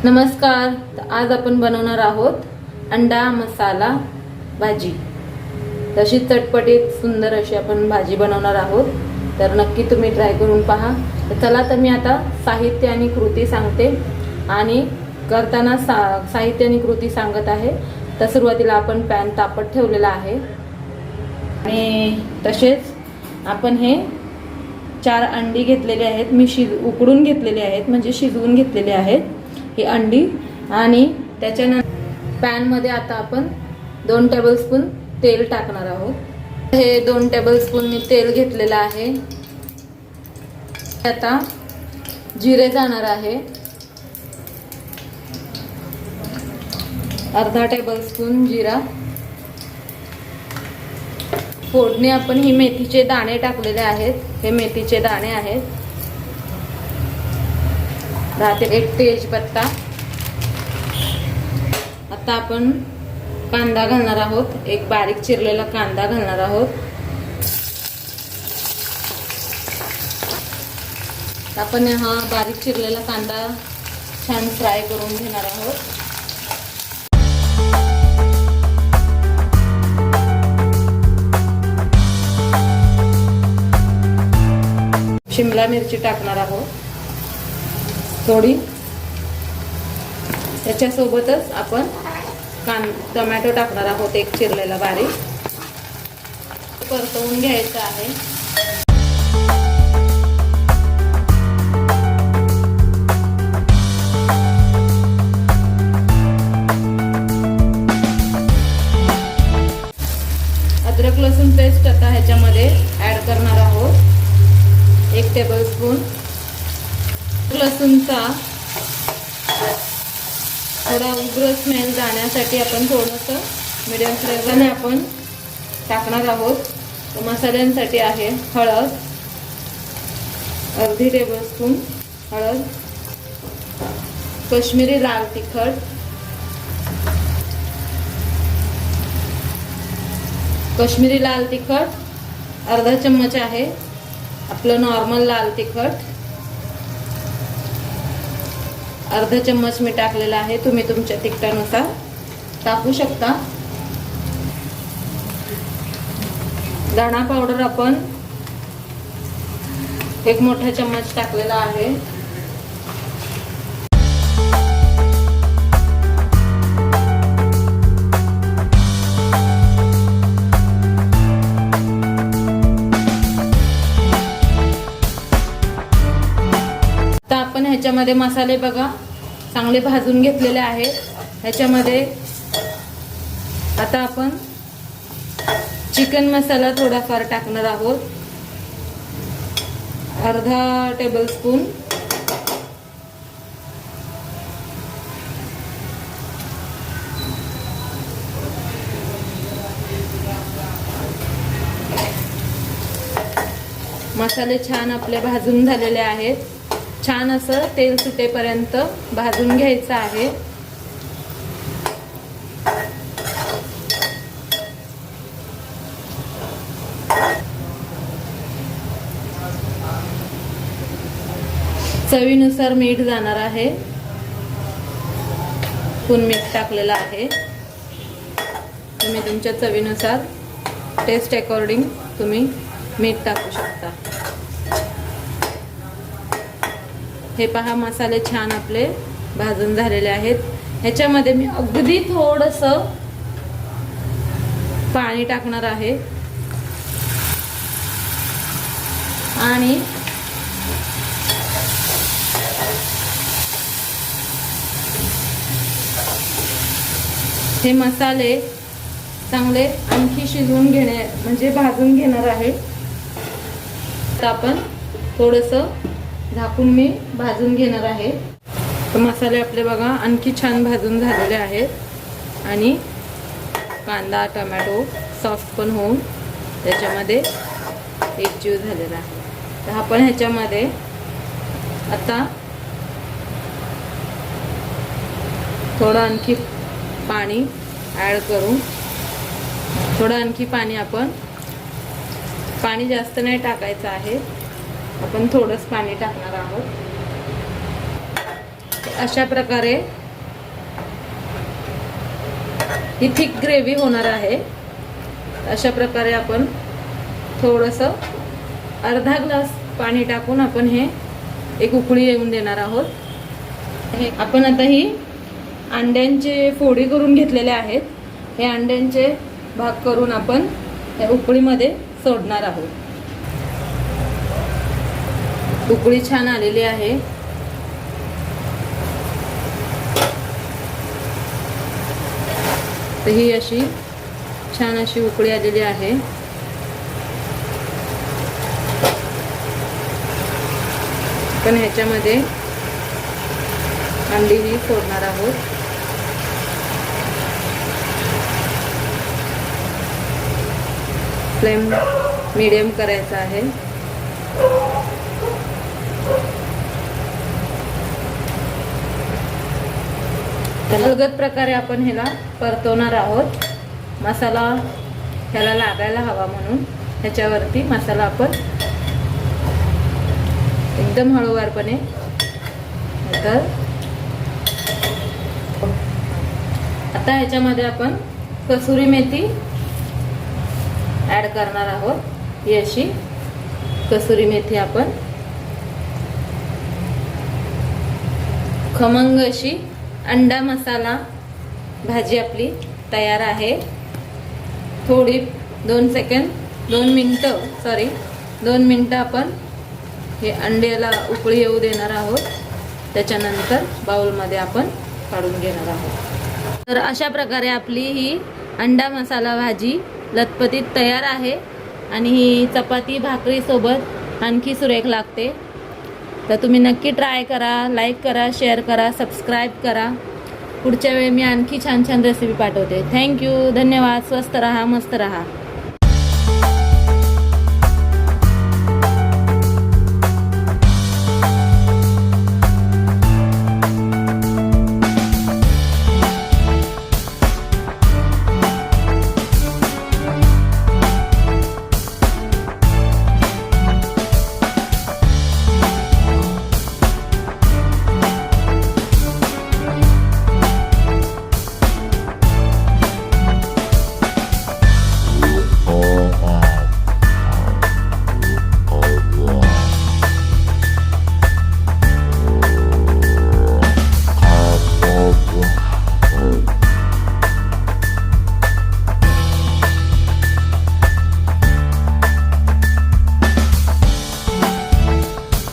नमस्कार. आज आपण बनवणार आहोत अंडा मसाला भाजी. तशी चटपटीत सुंदर अशी आपण भाजी बनवणार आहोत. तर नक्की तुम्ही ट्राय करून पहा. तर चला, तर मी आता साहित्य आणि कृती सांगते आणि करताना साहित्य आणि कृती सांगत आहे. तर सुरुवातीला आपण पॅन तापत ठेवलेला आहे आणि तसेच आपण हे 4 अंडी घेतलेले आहेत. मी उकडून घेतलेले आहेत, म्हणजे शिजवून घेतलेले आहेत ही अंडी. आणि त्याच्यानंतर पॅन मध्ये आता आपण 2 टेबलस्पून तेल टाकणार आहोत. हे 2 टेबलस्पून मी तेल घेतलेलं आहे. आता जिरे जाणार आहे, अर्धा टेबलस्पून जिरा. फोडणी आपण ही मेथीचे दाणे टाकलेले आहेत. हे मेथीचे दाणे आहेत. 10 ते 1 तेजपत्ता. आता आपण कांदा घालणार आहोत. एक बारीक चिरलेला कांदा घालणार आहोत. आपण हा बारीक चिरलेला कांदा छान फ्राय करून घेणार आहोत. शिमला मिरची टाकणार आहोत थोडी. त्याच्यासोबतच आपण टोमॅटो टाकणार आहोत, एक चिरलेला बारीक. परतवून घ्यायचं आहे. अद्रक लसूण पेस्ट आता ह्याच्यामध्ये ऍड करणार आहोत, 1 टेबलस्पून. लसूणचा थोडा उग्र स्मेल जाण्यासाठी आपण थोडंसं मीडियम फ्लेमने आपण टाकणार आहोत. मसाल्यांसाठी आहे हळद, अर्धी टेबलस्पून हळद. काश्मीरी लाल तिखट, काश्मीरी लाल तिखट अर्धा चम्मच आहे. आपलं नॉर्मल लाल तिखट अर्धा चम्मच मी टाकलेला आहे. तुम्ही तुमच्या तिखटानुसार टाकू शकता. धणा पावडर आपण 1 मोठा चम्मच टाकलेला आहे. आपण ह्याच्यामध्ये मसाले बघा चांगले भाजून घेतलेले आहेत. ह्याच्यामध्ये आता आपण चिकन मसाला थोडाफार टाकणार आहोत, अर्धा टेबलस्पून. मसाले छान आपले भाजून झालेले आहेत. छान असं तेल सुटेपर्यंत भाजून घ्यायचं आहे. चवीनुसार मीठ जाणार आहे. मीठ टाकलेलं आहे. तुम्ही तुमच्या चवीनुसार टेस्ट अकॉर्डिंग तुम्ही मीठ टाकू शकता. हे पहा, मसाले छान आपले भाजून झालेले आहेत. ह्याच्यामध्ये मी अगदी थोडंसं पाणी टाकणार आहे आणि हे मसाले चांगले आणखी शिजवून घेणे म्हणजे भाजून घेणार आहे. तर आपण थोडंसं झाकून मी भाजून घेणार आहे. तर मसाले आपले बघा आणखी छान भाजून झालेले आहेत आणि कांदा टोमॅटो सॉफ्ट पण होऊन त्याच्यामध्ये एकजीव झालेला आहे. तर आपण ह्याच्यामध्ये आता थोडं आणखी पाणी ॲड करू. थोडं आणखी पाणी आपण, पाणी जास्त नाही टाकायचं आहे, आपण थोडंच पाणी टाकणार आहोत. अशा प्रकारे ही थिक ग्रेव्ही होणार आहे. अशा प्रकारे आपण थोडंसं अर्धा ग्लास पाणी टाकून आपण हे एक उकळी येऊन देणार आहोत. हे आपण आता ही अंड्यांचे फोडी करून घेतलेले आहेत. हे अंड्यांचे भाग करून आपण या उकळीमध्ये सोडणार आहोत. उकळी छान आलेली आहे. तर ही अशी छान अशी उकळी आलेली आहे. पण ह्याच्यामध्ये अंडी ही फोडणार आहोत. फ्लेम मीडियम करायचा आहे. अलगद प्रकारे आपण ह्याला परतवणार आहोत. मसाला ह्याला लागायला हवा म्हणून ह्याच्यावरती मसाला आपण एकदम हळूवारपणे तर आता ह्याच्यामध्ये आपण कसुरी मेथी ॲड करणार आहोत. ही अशी कसुरी मेथी आपण खमंग अशी अंडा मसाला भाजी आपली तयार आहे. थोडी 2 मिनटं आपण हे अंड्याला उकळी येऊ देणार आहोत. त्याच्यानंतर बाउलमध्ये आपण काढून घेणार आहोत. तर अशा प्रकारे आपली ही अंडा मसाला भाजी लतपतीत तयार आहे आणि ही चपाती भाकरी सोबत आणखी सुरेख लागते. तर तुम्ही नक्की ट्राय करा, लाईक करा, शेअर करा, सबस्क्राईब करा. पुढच्या वेळी मी आणखी छान छान रेसिपी पाठवते. थँक्यू, धन्यवाद. स्वस्त रहा, मस्त रहा.